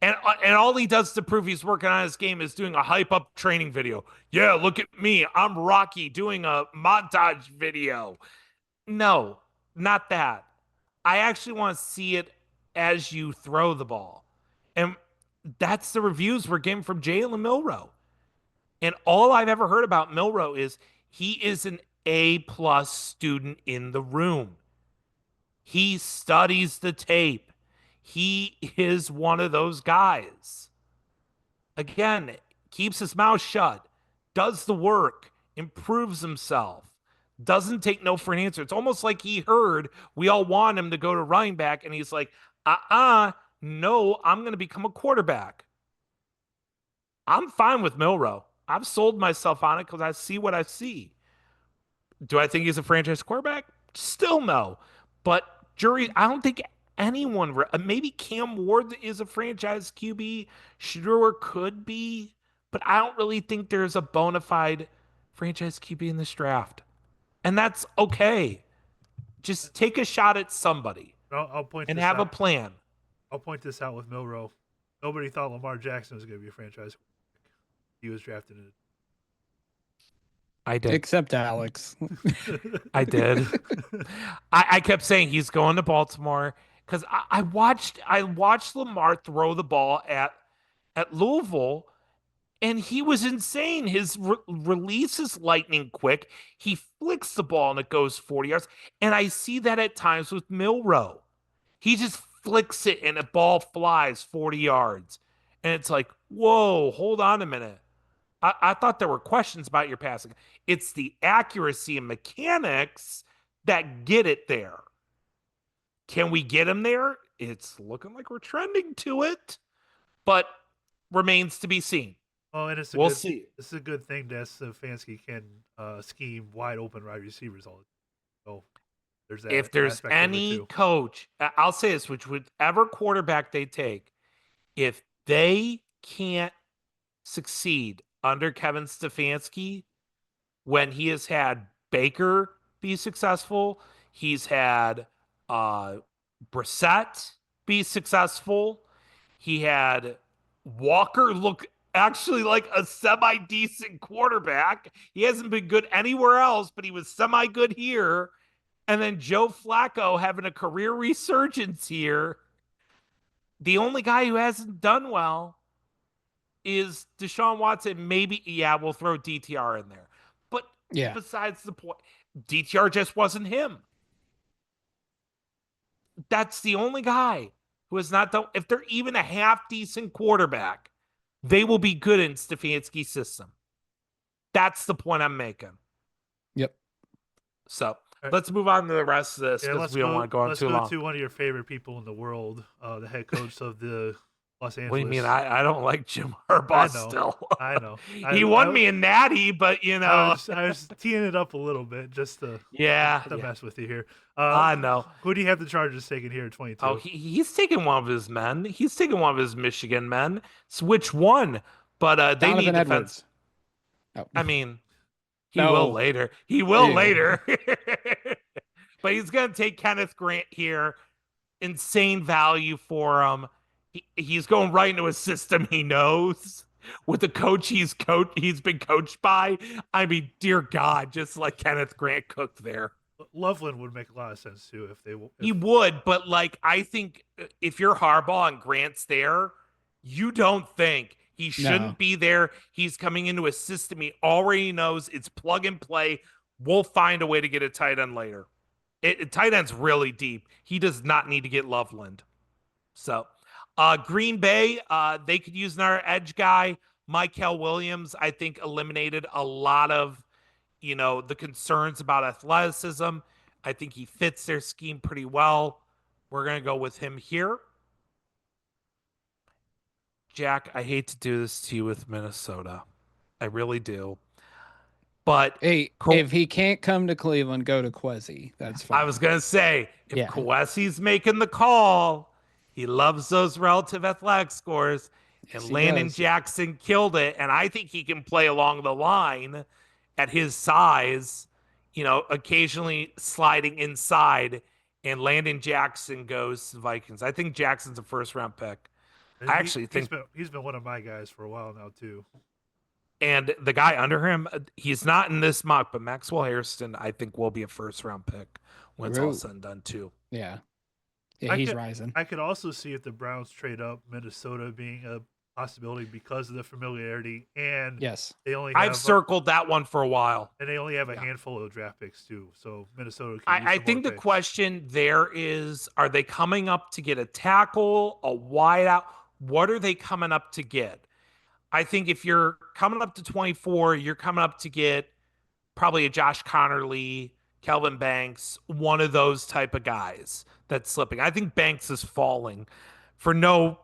and all he does to prove he's working on his game is doing a hype up training video. Yeah, look at me. I'm Rocky doing a montage video. No, not that. I actually want to see it as you throw the ball. And that's the reviews we're getting from Jalen Milroe. And all I've ever heard about Milroe is he is an A+ student in the room. He studies the tape. He is one of those guys. Again, keeps his mouth shut, does the work, improves himself, doesn't take no for an answer. It's almost like he heard we all want him to go to running back, and he's like, no, I'm going to become a quarterback. I'm fine with Milroe. I've sold myself on it because I see what I see. Do I think he's a franchise quarterback? Still no. But I don't think anyone, maybe Cam Ward is a franchise QB. Shedeur could be, but I don't really think there's a bona fide franchise QB in this draft. And that's okay. Just take a shot at somebody I'll point and this have out. a plan. I'll point this out with Milroe. Nobody thought Lamar Jackson was going to be a franchise. He was drafted in. I did. Except Alex. I did. I kept saying he's going to Baltimore because I watched Lamar throw the ball at Louisville, and he was insane. His release is lightning quick. He flicks the ball and it goes 40 yards. And I see that at times with Milroe. He just flicks it and the ball flies 40 yards. And it's like, whoa, hold on a minute. I thought there were questions about your passing. It's the accuracy and mechanics that get it there. Can we get him there? It's looking like we're trending to it, but remains to be seen. Oh, and we'll see. It's a good thing that Stefanski can scheme wide open wide receivers all the time. So there's that. If there's any coach, I'll say this, whichever quarterback they take, if they can't succeed under Kevin Stefanski, when he has had Baker be successful, he's had Brissett be successful, he had Walker look actually like a semi-decent quarterback. He hasn't been good anywhere else, but he was semi-good here. And then Joe Flacco having a career resurgence here. The only guy who hasn't done well is Deshaun Watson. Maybe, we'll throw DTR in there. But besides the point, DTR just wasn't him. That's the only guy who has not done. If they're even a half-decent quarterback, they will be good in Stefanski's system. That's the point I'm making. Yep. So let's move on to the rest of this because we don't want to go on too long. Let's go to one of your favorite people in the world, the head coach of the Los Angeles. What do you mean? I don't like Jim Harbaugh still. I know. He won me a natty, but you know. I was teeing it up a little bit just to mess with you here. I know. Who do you have the Chargers taking here at 22? Oh, he's taking one of his men. He's taking one of his Michigan men. It's which one? But they need defense. Oh. I mean, he will later. He will later. But he's going to take Kenneth Grant here. Insane value for him. He's going right into a system he knows with the coach he's been coached by. I mean, dear God, just like Kenneth Grant cooked there. Loveland would make a lot of sense too he would, but like I think if you're Harbaugh and Grant's there, you don't think he shouldn't be there. He's coming into a system he already knows. It's plug and play. We'll find a way to get a tight end later. Tight end's really deep. He does not need to get Loveland. So Green Bay, they could use another edge guy. Mykel Williams, I think, eliminated a lot of, the concerns about athleticism. I think he fits their scheme pretty well. We're going to go with him here. Jack, I hate to do this to you with Minnesota. I really do. But hey, if he can't come to Cleveland, go to Kwesi. That's fine. I was going to say, if Kwesi's making the call, he loves those relative athletic scores. And Landon Jackson killed it. And I think he can play along the line at his size, occasionally sliding inside. And Landon Jackson goes to the Vikings. I think Jackson's a first-round pick. I actually think he's been one of my guys for a while now, too. And the guy under him, he's not in this mock, but Maxwell Hairston, I think, will be a first-round pick when it's all said and done, too. Yeah. Yeah, he's rising. I could also see if the Browns trade up, Minnesota being a possibility because of the familiarity, and yes, I've circled that one for a while, and they only have a handful of draft picks too. So Minnesota can use I some think more the picks. question there is: are they coming up to get a tackle, a wideout? What are they coming up to get? I think if you're coming up to 24, you're coming up to get probably a Josh Connerly, Kelvin Banks, one of those type of guys that's slipping. I think Banks is falling for no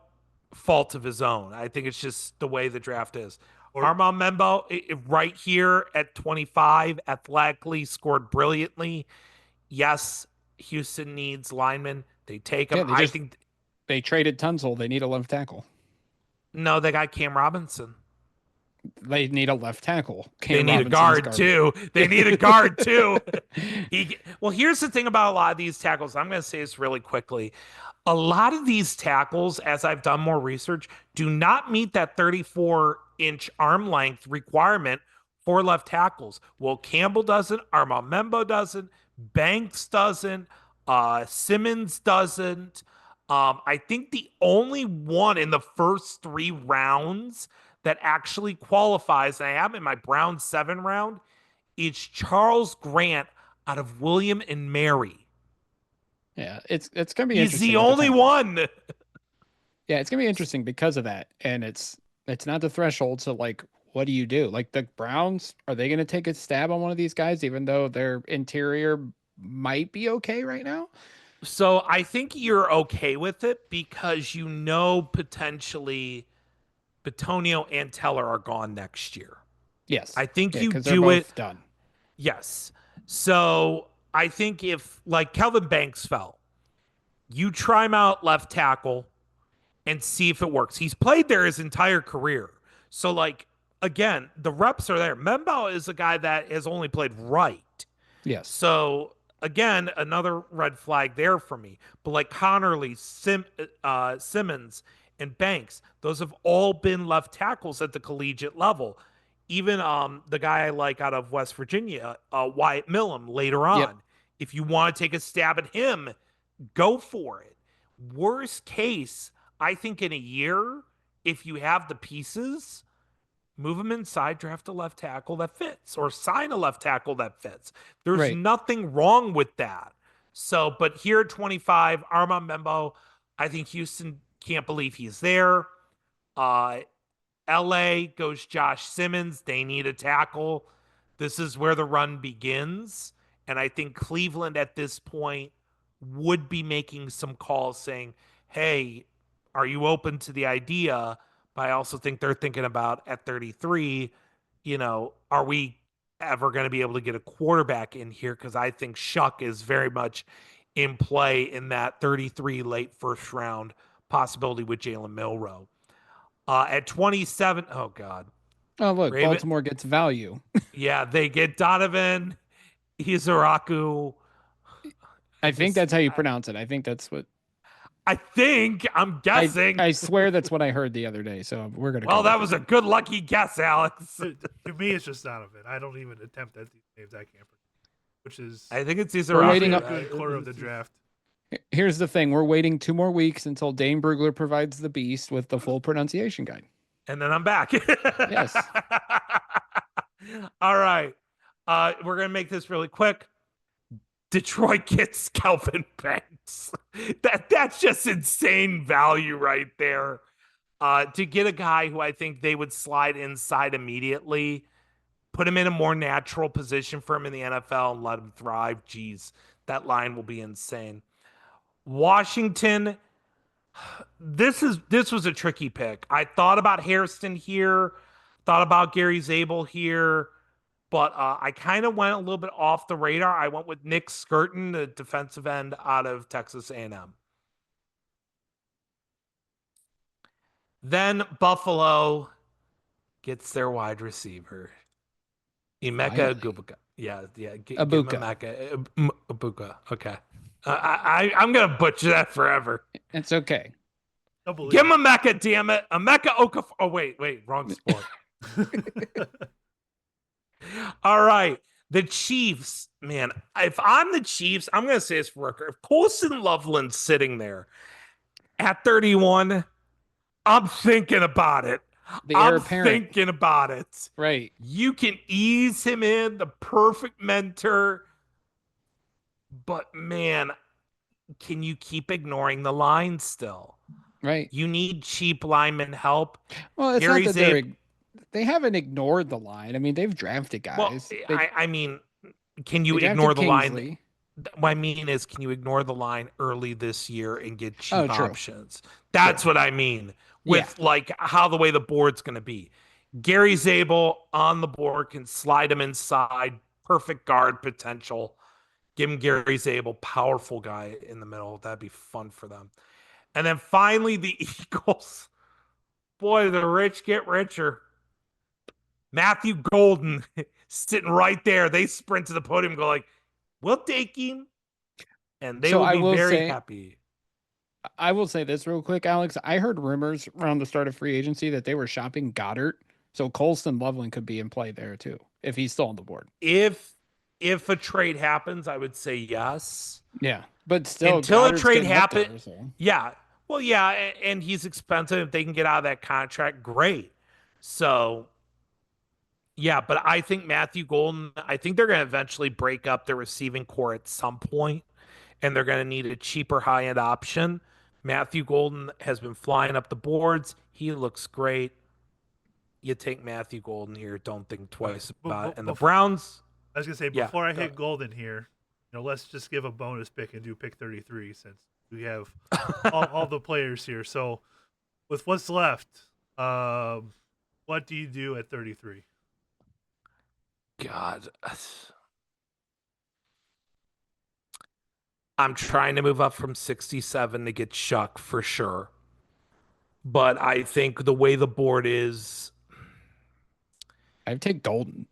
fault of his own. I think it's just the way the draft is. Armand Membo, right here at 25, athletically scored brilliantly. Yes, Houston needs linemen. They take him. I think they traded Tunsil. They need a left tackle. No, they got Cam Robinson. They need a left tackle. They need a guard too. They need a guard too. Well, here's the thing about a lot of these tackles. I'm going to say this really quickly. A lot of these tackles, as I've done more research, do not meet that 34-inch arm length requirement for left tackles. Will Campbell doesn't. Armand Membo doesn't. Banks doesn't. Simmons doesn't. I think the only one in the first 3 rounds that actually qualifies, and I have in my Brown 7 round, is Charles Grant out of William and Mary. Yeah, it's gonna be He's interesting. The only one. Yeah, it's gonna be interesting because of that. And it's not the threshold, so like what do you do? Like the Browns, are they gonna take a stab on one of these guys, even though their interior might be okay right now? So I think you're okay with it because potentially Bitonio and Teller are gone next year. Yes. I think you do they're both done. Yes. So I think if like Kelvin Banks fell, you try him out left tackle and see if it works. He's played there his entire career. So like again, the reps are there. Membo is a guy that has only played right. Yes. So again, another red flag there for me. But like Connerly, Simmons, and Banks, those have all been left tackles at the collegiate level. Even the guy I like out of West Virginia, Wyatt Millam, later on. Yep. If you want to take a stab at him, go for it. Worst case, I think in a year, if you have the pieces, move him inside, draft a left tackle that fits, or sign a left tackle that fits. There's nothing wrong with that. So, but here at 25, Armand Membo, I think Houston can't believe he's there. LA goes Josh Simmons. They need a tackle. This is where the run begins. And I think Cleveland at this point would be making some calls saying, hey, are you open to the idea? But I also think they're thinking about at 33, are we ever going to be able to get a quarterback in here? Because I think Shuck is very much in play in that 33 late first round possibility with Jalen Milroe. At 27, oh God. Oh, look, Baltimore gets value. Yeah, they get Donovan Hizuraku. I think that's how you pronounce it. I think that's what. I'm guessing. I swear that's what I heard the other day. So we're gonna. Well, that was a good lucky guess, Alex. To me, it's just Donovan. I don't even attempt at these names. I can't. Which is. I think it's Hizuraku. We're waiting a good quarter of the draft. Here's the thing: we're waiting 2 more weeks until Dane Brugler provides the beast with the full pronunciation guide. And then I'm back. Yes. All right. We're gonna make this really quick. Detroit gets Kelvin Banks. That's just insane value right there. To get a guy who I think they would slide inside immediately, put him in a more natural position for him in the NFL and let him thrive. Geez, that line will be insane. Washington, this was a tricky pick. I thought about Hairston here, thought about Gary Zabel here, but I kind of went a little bit off the radar. I went with Nick Skirton, the defensive end out of Texas A&M. Then Buffalo gets their wide receiver, Emeka Egbuka. Yeah, Egbuka. Okay. I'm going to butcher that forever. It's okay. Give him Emeka, damn it. Emeka Okafor. Oh, wait, wrong sport. All right. The Chiefs, man, if I'm the Chiefs, I'm going to say this for record. If Colson Loveland's sitting there at 31, I'm thinking about it. The heir I'm apparent. thinking about it. Right. You can ease him in, the perfect mentor. But man, can you keep ignoring the line still? Right. You need cheap lineman help. Well, it's Gary not that Zabe, they haven't ignored the line. I mean, they've drafted well, guys. I mean, can They you ignore drafted the line? Kingsley. What I mean is, can you ignore the line early this year and get Oh, cheap true. options? That's what I mean Yeah. with like how the way the board's going to be. Gary Zabel on the board can slide him inside, perfect guard potential. Give him Gary Zabel, powerful guy in the middle. That'd be fun for them. And then finally, the Eagles. Boy, the rich get richer. Matthew Golden sitting right there. They sprint to the podium, go like, "We'll take him," and they So will be very happy. I will say this real quick, Alex. I heard rumors around the start of free agency that they were shopping Goddard. So Colston Loveland could be in play there too, if he's still on the board. If a trade happens, I would say yes. Yeah, but still, until Goddard's a trade getting up happens, there, so. yeah. Well, yeah, and he's expensive. If they can get out of that contract, great. So, yeah, but I think Matthew Golden. I think they're going to eventually break up the receiving core at some point, and they're going to need a cheaper high end option. Matthew Golden has been flying up the boards. He looks great. You take Matthew Golden here. Don't think twice about it. And the Browns. I was gonna say before I hit Golden here, let's just give a bonus pick and do pick 33 since we have all the players here. So with what's left, what do you do at 33? God. I'm trying to move up from 67 to get Shuck for sure. But I think the way the board is, I'd take Golden.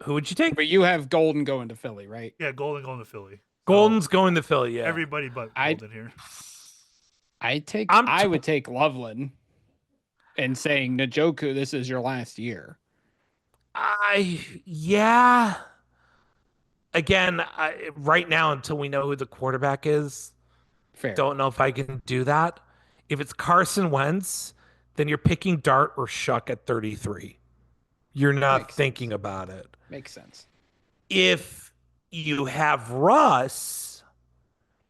Who would you take? But you have Golden going to Philly, right? Yeah, Golden going to Philly. Golden's going to Philly, yeah. Everybody but Golden here. I would take Loveland and saying, Njoku, this is your last year. Yeah. Again, right now, until we know who the quarterback is, fair. Don't know if I can do that. If it's Carson Wentz, then you're picking Dart or Shuck at 33. You're not thinking about it. Makes sense. If you have Russ,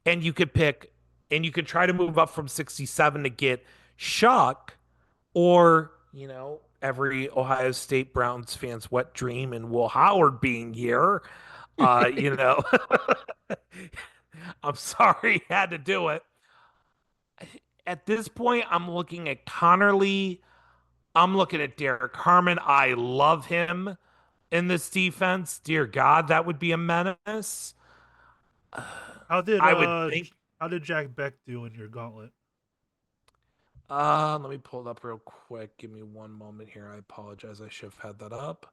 and you could try to move up from 67 to get Shuck, or, every Ohio State Browns fan's wet dream and Will Howard being here, I'm sorry, had to do it. At this point, I'm looking at Connerly. I'm looking at Derek Harmon. I love him in this defense. Dear God, that would be a menace. How did Jack Beck do in your gauntlet? Let me pull it up real quick. Give me one moment here. I apologize. I should have had that up.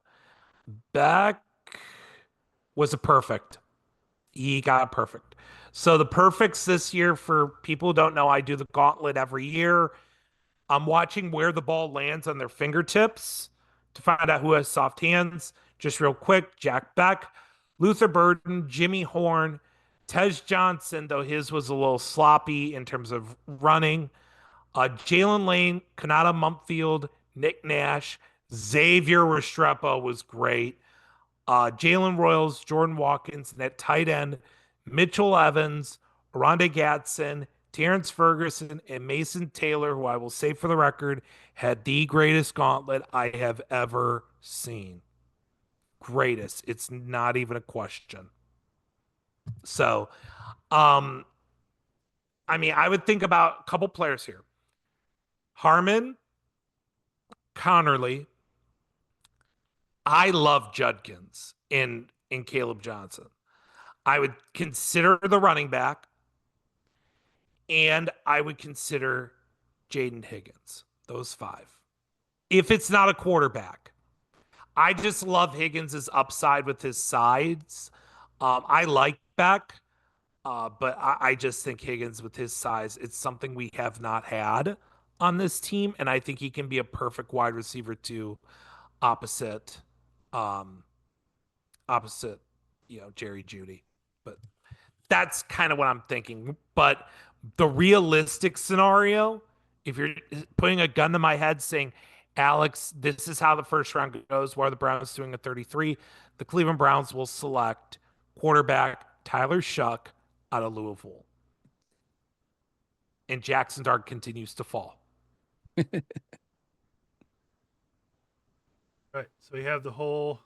Beck was a perfect. He got perfect. So the perfects this year, for people who don't know, I do the gauntlet every year. I'm watching where the ball lands on their fingertips to find out who has soft hands. Just real quick, Jack Beck, Luther Burden, Jimmy Horn, Tej Johnson, though his was a little sloppy in terms of running. Jalen Lane, Kanata Mumpfield, Nick Nash, Xavier Restrepo was great. Jalen Royals, Jordan Watkins, and at tight end, Mitchell Evans, Rondé Gatson, Terrence Ferguson, and Mason Taylor, who I will say for the record, had the greatest gauntlet I have ever seen. Greatest. It's not even a question. So, I would think about a couple players here. Harmon, Connerly. I love Judkins in Caleb Johnson. I would consider the running back, and I would consider Jaden Higgins. Those five. If it's not a quarterback. I just love Higgins' upside with his sides. I like Beck, but I just think Higgins with his size, it's something we have not had on this team, and I think he can be a perfect wide receiver too, opposite opposite, Jerry Jeudy. But that's kind of what I'm thinking. But the realistic scenario, if you're putting a gun to my head saying, Alex, this is how the first round goes, where the Browns doing a 33, the Cleveland Browns will select quarterback Tyler Shuck out of Louisville. And Jackson Dart continues to fall. Right. So we have the whole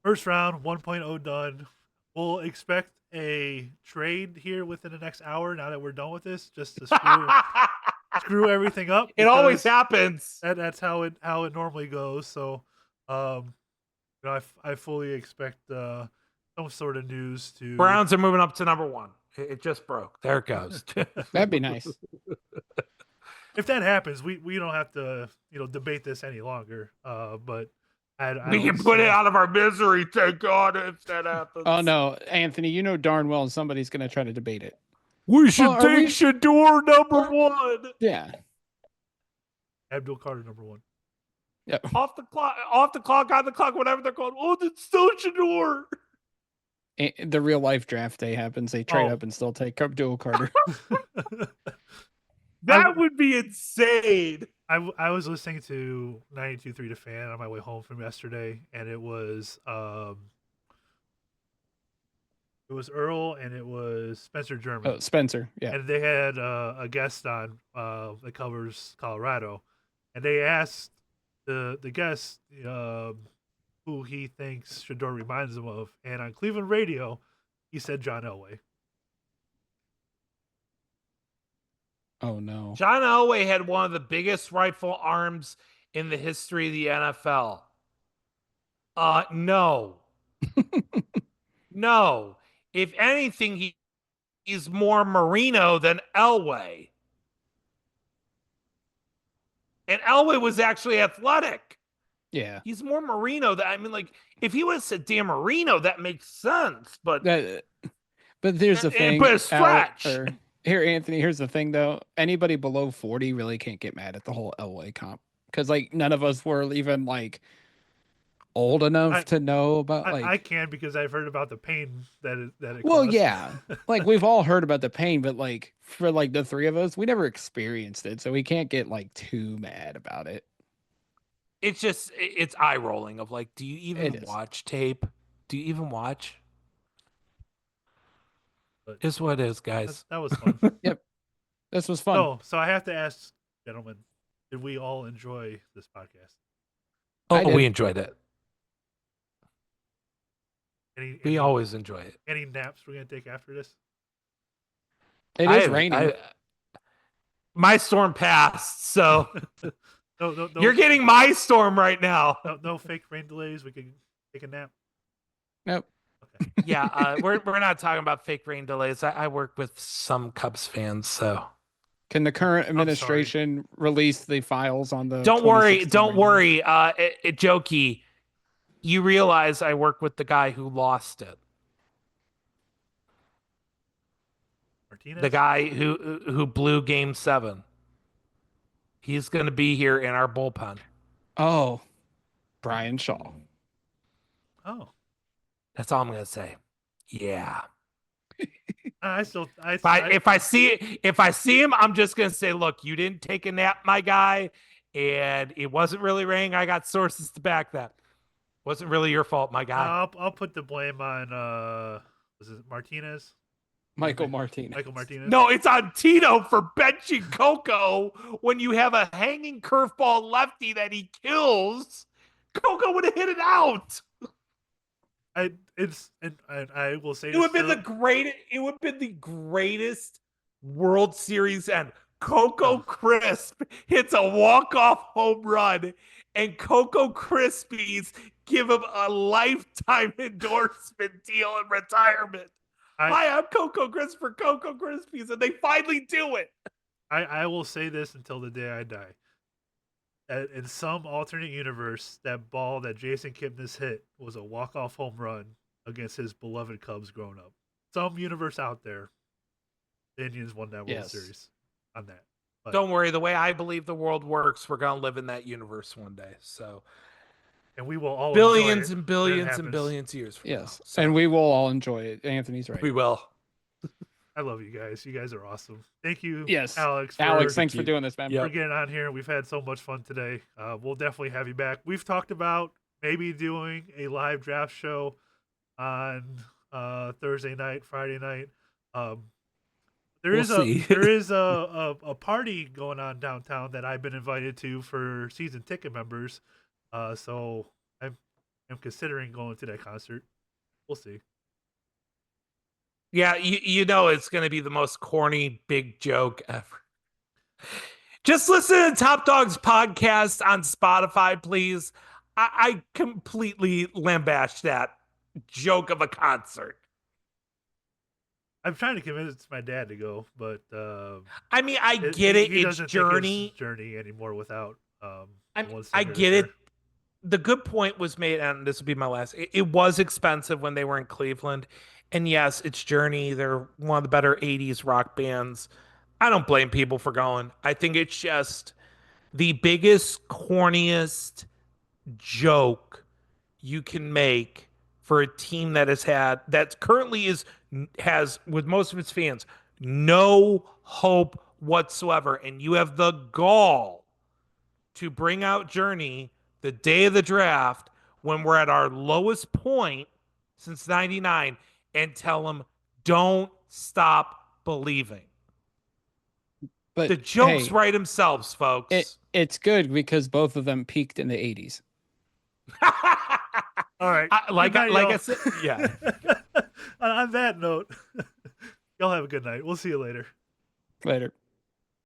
first round 1.0 done. We'll expect a trade here within the next hour now that we're done with this, just to screw everything up. It always happens. That's how it normally goes. So I fully expect some sort of news to Browns are moving up to number 1. It just broke. There it goes. That'd be nice. If that happens, we don't have to debate this any longer. But we can put it out of our misery. Thank God if that happens. Oh no, Anthony, you know darn well somebody's going to try to debate it. We should take Shador number 1. Yeah. Abdul Carter number 1. Yep. Off the clock, on the clock, whatever they're called. Oh, it's still Shador. The real life draft day happens. They trade up and still take Abdul Carter. That would be insane. I was listening to 92.3 The Fan on my way home from yesterday, and it was Earl and it was Spencer German. Oh, Spencer, yeah. And they had a guest on that covers Colorado, and they asked the guest who he thinks Shador reminds him of, and on Cleveland radio, he said John Elway. Oh no. John Elway had one of the biggest rifle arms in the history of the NFL. No. No. If anything, he's more Marino than Elway. And Elway was actually athletic. Yeah. He's more Marino. If he was a Dan Marino, that makes sense. But there's the thing. But a stretch. Here, Anthony, here's the thing, though. Anybody below 40 really can't get mad at the whole Elway comp. Because, none of us were even, old enough to know about, I can, because I've heard about the pain that it well, caused. yeah. We've all heard about the pain, but, for, the three of us, we never experienced it. So we can't get, too mad about it. It's just, it's eye-rolling of, do you even watch tape? Do you even watch? Is what it is, guys. That was fun. Yep. This was fun. So I have to ask, gentlemen, did we all enjoy this podcast? Oh, we enjoyed it. We always enjoy it. Any naps we're going to take after this? It is raining. My storm passed, so no, you're getting my storm right now. No fake rain delays. We can take a nap. Nope. Okay. Yeah, we're not talking about fake rain delays. I work with some Cubs fans, so. Can the current administration release the files on the? Don't worry, Jokey. You realize I work with the guy who lost it. Martinez? The guy who blew Game 7. He's going to be here in our bullpen. Oh, Brian Shaw. Oh. That's all I'm going to say. Yeah. If I see him, I'm just going to say, look, you didn't take a nap, my guy, and it wasn't really raining. I got sources to back that. Wasn't really your fault, my guy. I'll put the blame on was it Martinez? Michael Martinez. No, it's on Tito for benching Coco when you have a hanging curveball lefty that he kills. Coco would have hit it out. I will say it would have been the greatest World Series end. Coco Crisp hits a walk-off home run, and Coco Krispies give him a lifetime endorsement deal in retirement. Hi, I'm Coco Crisp for Coco Krispies, and they finally do it. I will say this until the day I die. In some alternate universe, that ball that Jason Kipnis hit was a walk-off home run against his beloved Cubs growing up. Some universe out there, the Indians won that World Series on that. But don't worry. The way I believe the world works, we're going to live in that universe one day. So and we will all billions enjoy it and when it billions and happens. billions of years from now. Yes, and we will all enjoy it. Anthony's right. We will. I love you guys. You guys are awesome. Thank you, Yes, Alex. Thanks for doing this, man. For getting on here. We've had so much fun today. We'll definitely have you back. We've talked about maybe doing a live draft show on Thursday night, Friday night. There is a party going on downtown that I've been invited to for season ticket members. So I'm considering going to that concert. We'll see. Yeah, you know it's going to be the most corny big joke ever. Just listen to Top Dog's podcast on Spotify, please. I completely lambasted that joke of a concert. I'm trying to convince my dad to go, but I mean, I get it. He It's doesn't Journey. think it's Journey anymore without. I get it. The good point was made, and this will be my last. It was expensive when they were in Cleveland, and yes, it's Journey. They're one of the better '80s rock bands. I don't blame people for going. I think it's just the biggest, corniest joke you can make for a team that currently has with most of its fans no hope whatsoever, and you have the gall to bring out Journey the day of the draft when we're at our lowest point since '99 and tell them don't stop believing. But the jokes write themselves, folks. It's good because both of them peaked in the 80s. All right. Like I said, yeah. On that note, y'all have a good night. We'll see you later. Later.